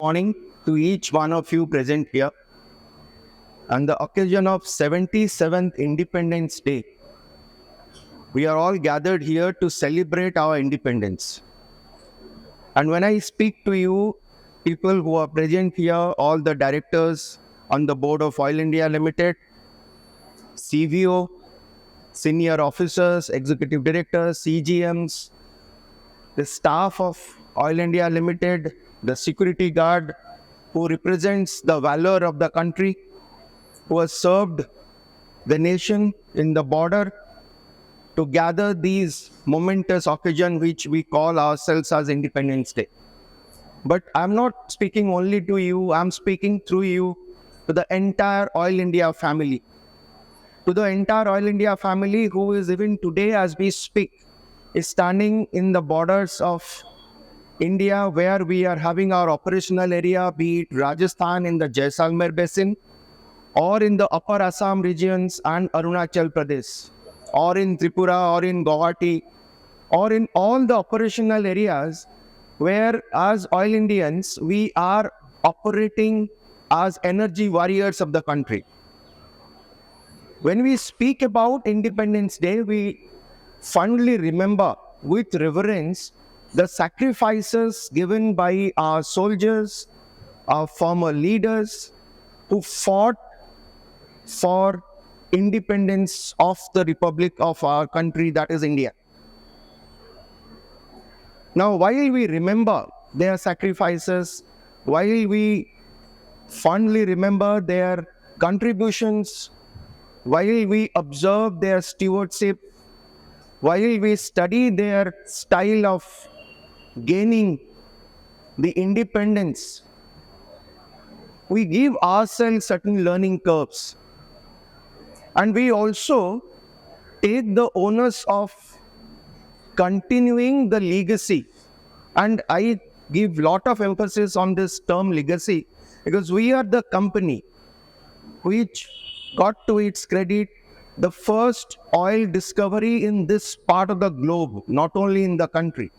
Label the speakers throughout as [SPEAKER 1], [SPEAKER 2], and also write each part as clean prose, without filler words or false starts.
[SPEAKER 1] Morning to each one of you present here. On the occasion of 77th Independence Day, we are all gathered here to celebrate our independence. And when I speak to you, people who are present here, all the directors on the board of Oil India Limited, CVO, senior officers, executive directors, CGMs, the staff of Oil India Limited, the security guard who represents the valor of the country, who has served the nation in the border, to gather these momentous occasion which we call ourselves as Independence Day. But I'm not speaking only to you, I'm speaking through you to the entire Oil India family. To the entire Oil India family who is even today as we speak, is standing in the borders of India where we are having our operational area, be it Rajasthan in the Jaisalmer Basin, or in the upper Assam regions and Arunachal Pradesh, or in Tripura, or in Guwahati, or in all the operational areas where as Oil Indians, we are operating as energy warriors of the country. When we speak about Independence Day, we fondly remember with reverence the sacrifices given by our soldiers, our former leaders who fought for independence of the republic of our country, that is India. Now, while we remember their sacrifices, while we fondly remember their contributions, while we observe their stewardship, while we study their style of gaining the independence, we give ourselves certain learning curves. And we also take the onus of continuing the legacy. And I give lot of emphasis on this term legacy because we are the company which got to its credit the first oil discovery in this part of the globe, not only in the country.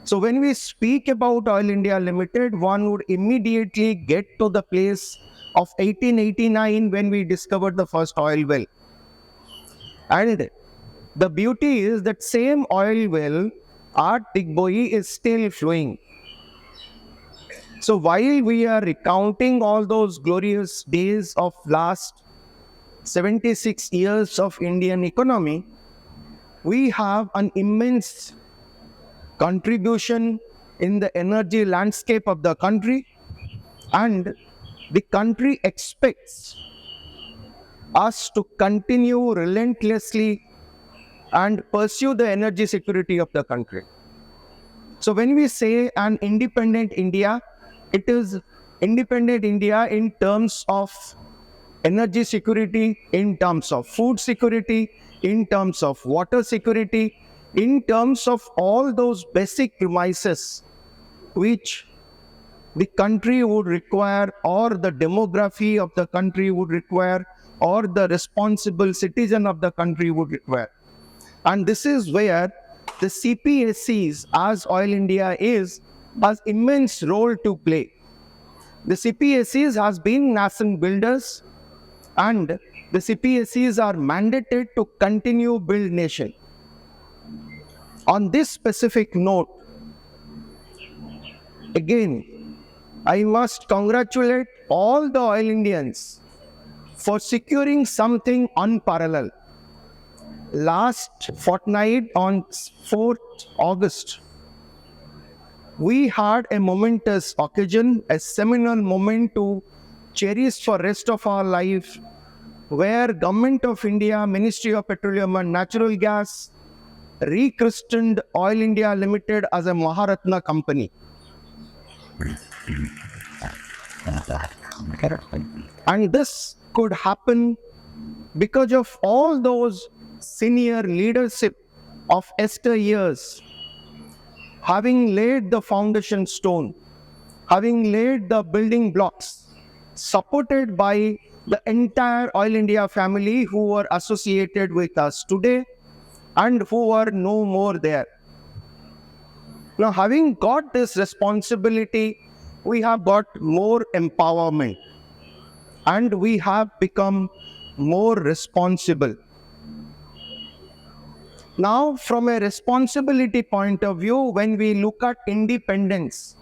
[SPEAKER 1] So when we speak about Oil India Limited, one would immediately get to the place of 1889 when we discovered the first oil well. And the beauty is that same oil well at Digboi is still flowing. So while we are recounting all those glorious days of last 76 years of Indian economy, we have an immense contribution in the energy landscape of the country, and the country expects us to continue relentlessly and pursue the energy security of the country. So when we say an independent India, it is independent India in terms of energy security, in terms of food security, in terms of water security, in terms of all those basic premises which the country would require, or the demography of the country would require, or the responsible citizen of the country would require. And this is where the CPSEs, as Oil India is, has immense role to play. The CPSEs has been nation builders, and the CPSEs are mandated to continue build nation. On this specific note, again, I must congratulate all the Oil Indians for securing something unparalleled. Last fortnight on 4th August, we had a momentous occasion, a seminal moment to cherish for rest of our life, where Government of India, Ministry of Petroleum and Natural Gas, rechristened Oil India Limited as a Maharatna company. And this could happen because of all those senior leadership of yesteryears having laid the foundation stone, having laid the building blocks, supported by the entire Oil India family who are associated with us today and who are no more there. Now, having got this responsibility, we have got more empowerment and we have become more responsible. Now, from a responsibility point of view, when we look at independence,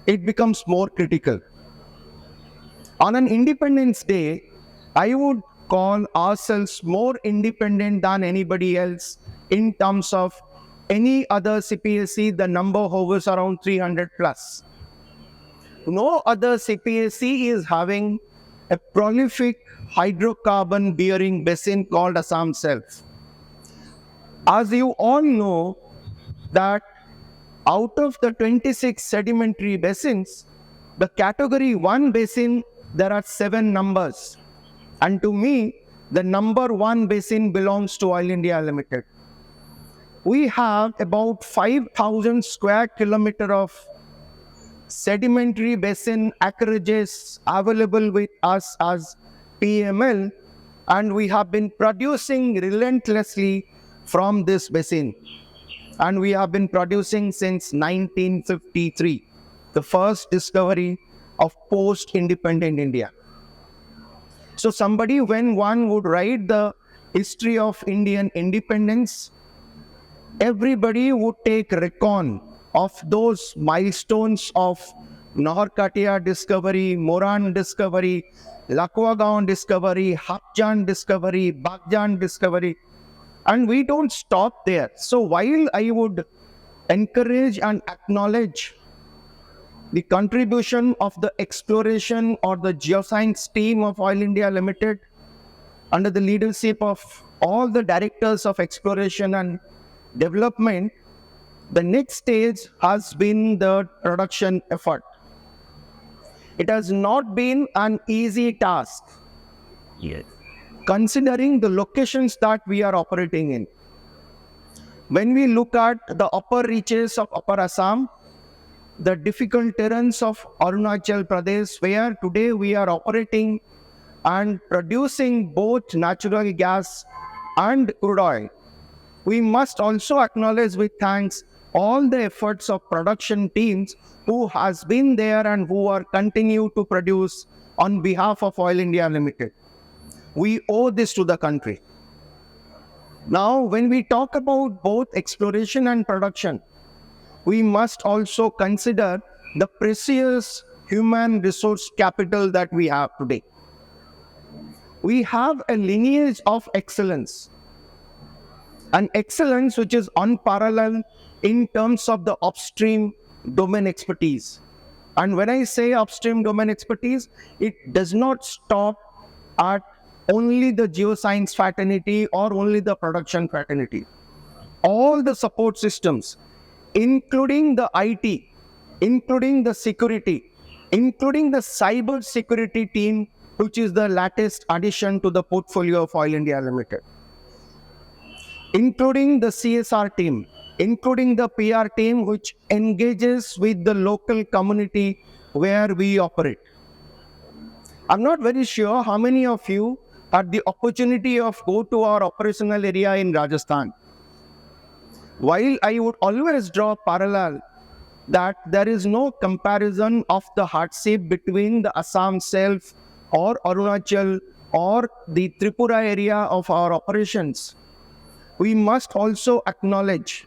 [SPEAKER 1] it becomes more critical. On an Independence Day, I would call ourselves more independent than anybody else in terms of any other CPSE. The number hovers around 300 plus. No other CPSE is having a prolific hydrocarbon bearing basin called Assam Self. As you all know, that out of the 26 sedimentary basins, the category 1 basin, there are 7 numbers. And to me, the number 1 basin belongs to Oil India Limited. We have about 5,000 square kilometer of sedimentary basin acreages available with us as PML, and we have been producing relentlessly from this basin. And we have been producing since 1953, the first discovery of post-independent India. So somebody, when one would write the history of Indian independence, everybody would take recon of those milestones of Naharkatia discovery, Moran discovery, Lakwagaon discovery, Hapjan discovery, Bagjan discovery. And we don't stop there. So while I would encourage and acknowledge the contribution of the exploration or the geoscience team of Oil India Limited under the leadership of all the directors of exploration and development, the next stage has been the production effort. It has not been an easy task.
[SPEAKER 2] Yes.
[SPEAKER 1] Considering the locations that we are operating in. When we look at the upper reaches of Upper Assam, the difficult terrains of Arunachal Pradesh, where today we are operating and producing both natural gas and crude oil, we must also acknowledge with thanks all the efforts of production teams who has been there and who are continue to produce on behalf of Oil India Limited. We owe this to the country. Now, when we talk about both exploration and production, we must also consider the precious human resource capital that we have today. We have a lineage of excellence, an excellence which is unparalleled in terms of the upstream domain expertise. And when I say upstream domain expertise, it does not stop at only the geoscience fraternity or only the production fraternity. All the support systems, including the IT, including the security, including the cyber security team, which is the latest addition to the portfolio of Oil India Limited, including the CSR team, including the PR team, which engages with the local community where we operate. I'm not very sure how many of you had the opportunity of go to our operational area in Rajasthan. While I would always draw parallel that there is no comparison of the hardship between the Assam Self or Arunachal or the Tripura area of our operations, we must also acknowledge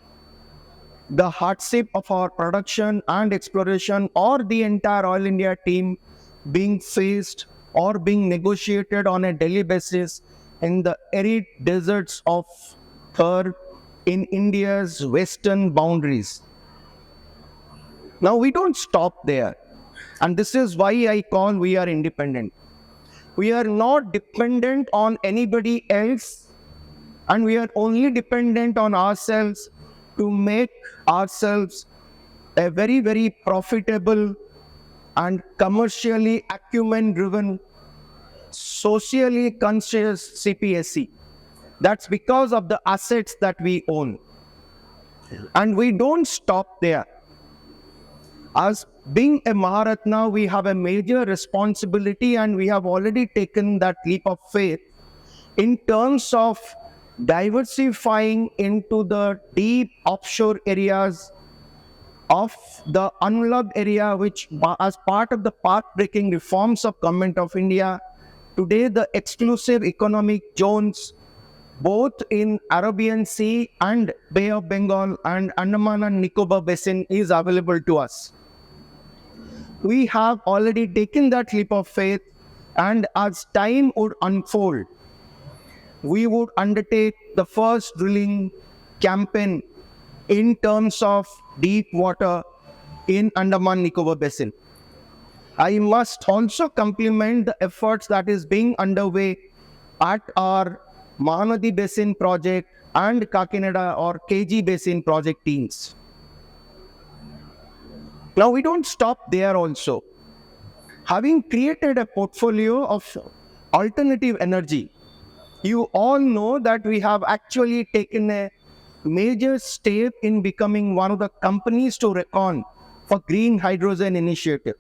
[SPEAKER 1] the hardship of our production and exploration or the entire Oil India team being faced or being negotiated on a daily basis in the arid deserts of Thar in India's western boundaries. Now, we don't stop there. And this is why I call we are independent. We are not dependent on anybody else, and we are only dependent on ourselves to make ourselves a very, very profitable and commercially acumen-driven, socially conscious CPSE. That's because of the assets that we own. And we don't stop there. As being a Maharatna, we have a major responsibility, and we have already taken that leap of faith in terms of diversifying into the deep offshore areas of the unloved area, which as part of the path-breaking reforms of Government of India, today the exclusive economic zones both in Arabian Sea and Bay of Bengal and Andaman and Nicobar Basin is available to us. We have already taken that leap of faith, and as time would unfold, we would undertake the first drilling campaign in terms of deep water in Andaman Nicobar Basin. I must also compliment the efforts that is being underway at our Mahanadi Basin project and Kakinada or KG Basin project teams. Now we don't stop there also. Having created a portfolio of alternative energy, you all know that we have actually taken a major step in becoming one of the companies to reckon for green hydrogen initiative.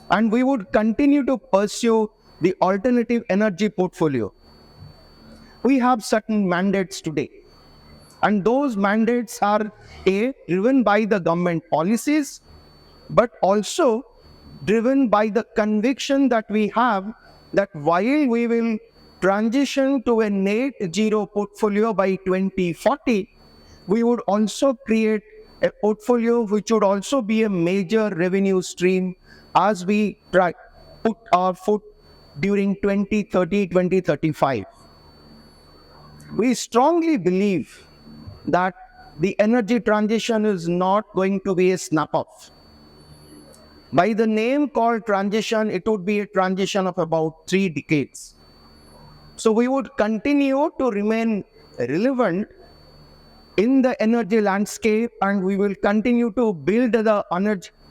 [SPEAKER 1] And we would continue to pursue the alternative energy portfolio. We have certain mandates today, and those mandates are driven by the government policies, but also driven by the conviction that we have that while we will transition to a net zero portfolio by 2040, we would also create a portfolio which would also be a major revenue stream as we put our foot during 2030, 2035. We strongly believe that the energy transition is not going to be a snap-off. By the name called transition, it would be a transition of about 3 decades. So we would continue to remain relevant in the energy landscape, and we will continue to build the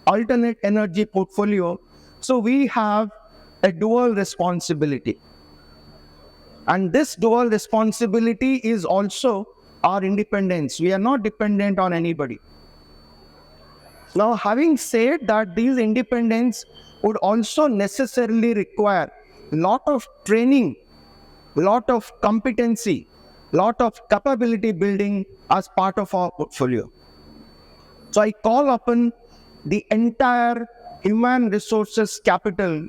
[SPEAKER 1] alternate energy portfolio. So we have a dual responsibility. And this dual responsibility is also our independence. We are not dependent on anybody. Now, having said that, these independence would also necessarily require a lot of training, lot of competency, lot of capability building as part of our portfolio. So I call upon the entire human resources capital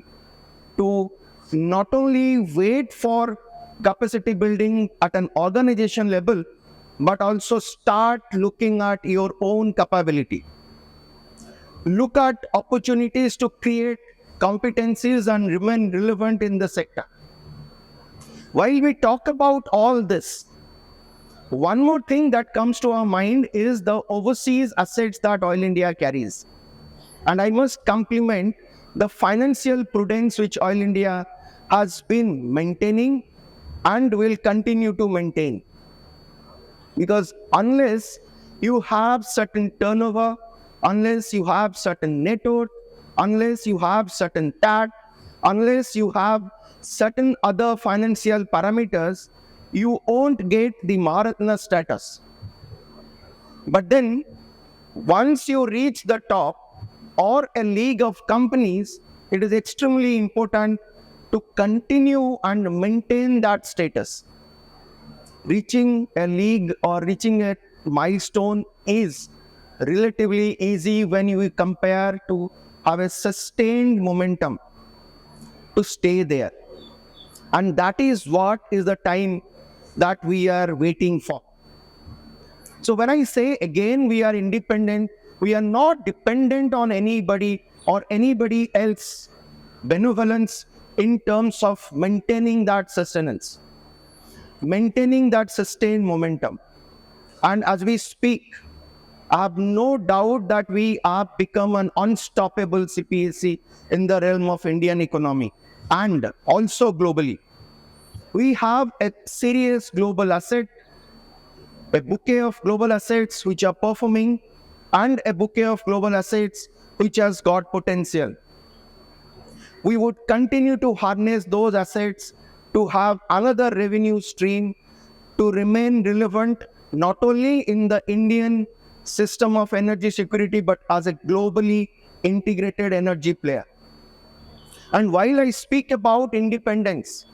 [SPEAKER 1] to not only wait for capacity building at an organization level, but also start looking at your own capability. Look at opportunities to create competencies and remain relevant in the sector. While we talk about all this, one more thing that comes to our mind is the overseas assets that Oil India carries. And I must compliment the financial prudence which Oil India has been maintaining and will continue to maintain. Because unless you have certain turnover, unless you have certain net worth, unless you have certain TAT, unless you have certain other financial parameters, you won't get the Maharatna status. But then, once you reach the top or a league of companies, it is extremely important to continue and maintain that status. Reaching a league or reaching a milestone is relatively easy when you compare to have a sustained momentum to stay there. And that is what is the time that we are waiting for. So when I say again we are independent, we are not dependent on anybody or anybody else benevolence in terms of maintaining that sustenance, maintaining that sustained momentum. And as we speak, I have no doubt that we have become an unstoppable CPSC in the realm of Indian economy and also globally. We have a serious global asset, a bouquet of global assets which are performing, and a bouquet of global assets which has got potential. We would continue to harness those assets to have another revenue stream to remain relevant not only in the Indian system of energy security, but as a globally integrated energy player. And while I speak about independence,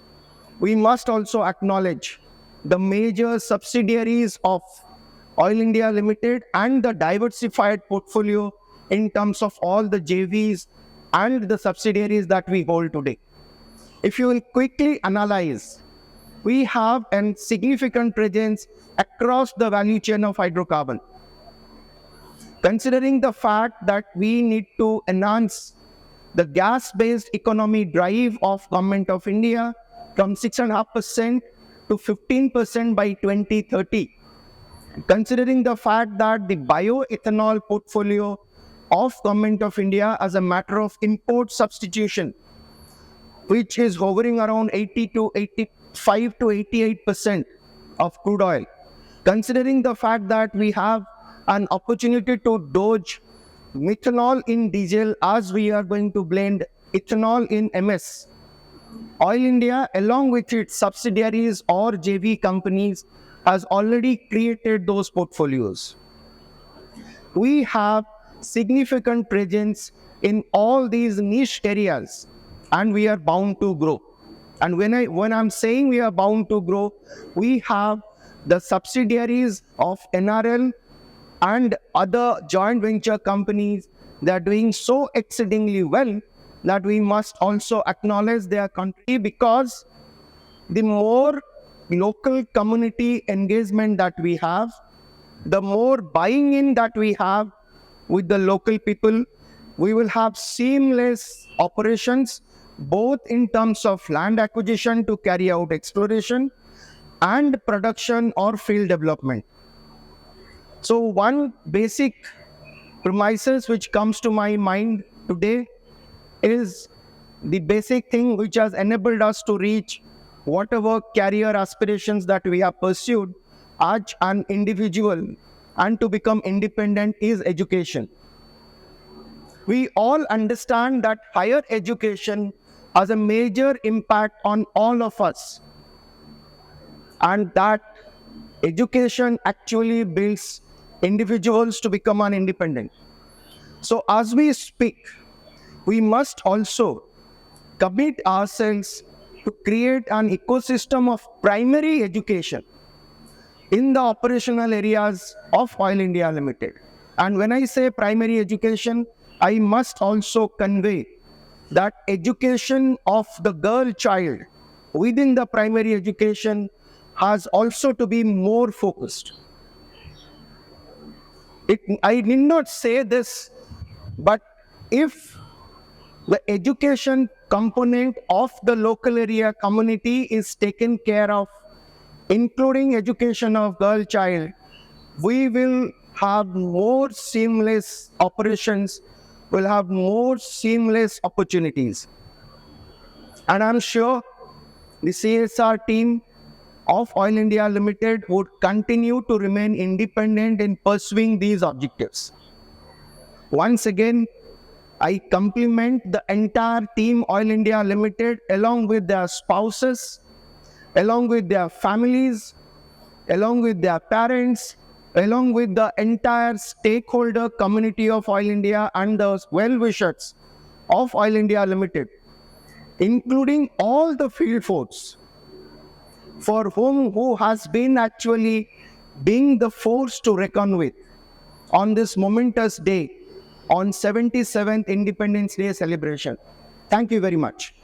[SPEAKER 1] we must also acknowledge the major subsidiaries of Oil India Limited and the diversified portfolio in terms of all the JVs and the subsidiaries that we hold today. If you will quickly analyze, we have a significant presence across the value chain of hydrocarbon. Considering the fact that we need to enhance the gas-based economy drive of Government of India from 6.5% to 15% by 2030. Considering the fact that the bioethanol portfolio of Government of India as a matter of import substitution, which is hovering around 80 to 85 to 88% of crude oil. Considering the fact that we have an opportunity to dodge methanol in diesel as we are going to blend ethanol in MS. Oil India, along with its subsidiaries or JV companies, has already created those portfolios. We have significant presence in all these niche areas, and we are bound to grow. And when I'm saying we are bound to grow, we have the subsidiaries of NRL and other joint venture companies that are doing so exceedingly well that we must also acknowledge their country, because the more local community engagement that we have, the more buying in that we have with the local people, we will have seamless operations, both in terms of land acquisition to carry out exploration and production or field development. So one basic premises which comes to my mind today is the basic thing which has enabled us to reach whatever career aspirations that we have pursued as an individual and to become independent is education. We all understand that higher education has a major impact on all of us, and that education actually builds individuals to become an independent. So as we speak, we must also commit ourselves to create an ecosystem of primary education in the operational areas of Oil India Limited. And when I say primary education, I must also convey that education of the girl child within the primary education has also to be more focused. I did not say this, but if the education component of the local area community is taken care of, including education of girl child, we will have more seamless operations, will have more seamless opportunities. And I'm sure the CSR team of Oil India Limited would continue to remain independent in pursuing these objectives. Once again, I compliment the entire team Oil India Limited, along with their spouses, along with their families, along with their parents, along with the entire stakeholder community of Oil India and the well-wishers of Oil India Limited, including all the field force, who has been actually being the force to reckon with on this momentous day, on 77th Independence Day celebration. Thank you very much.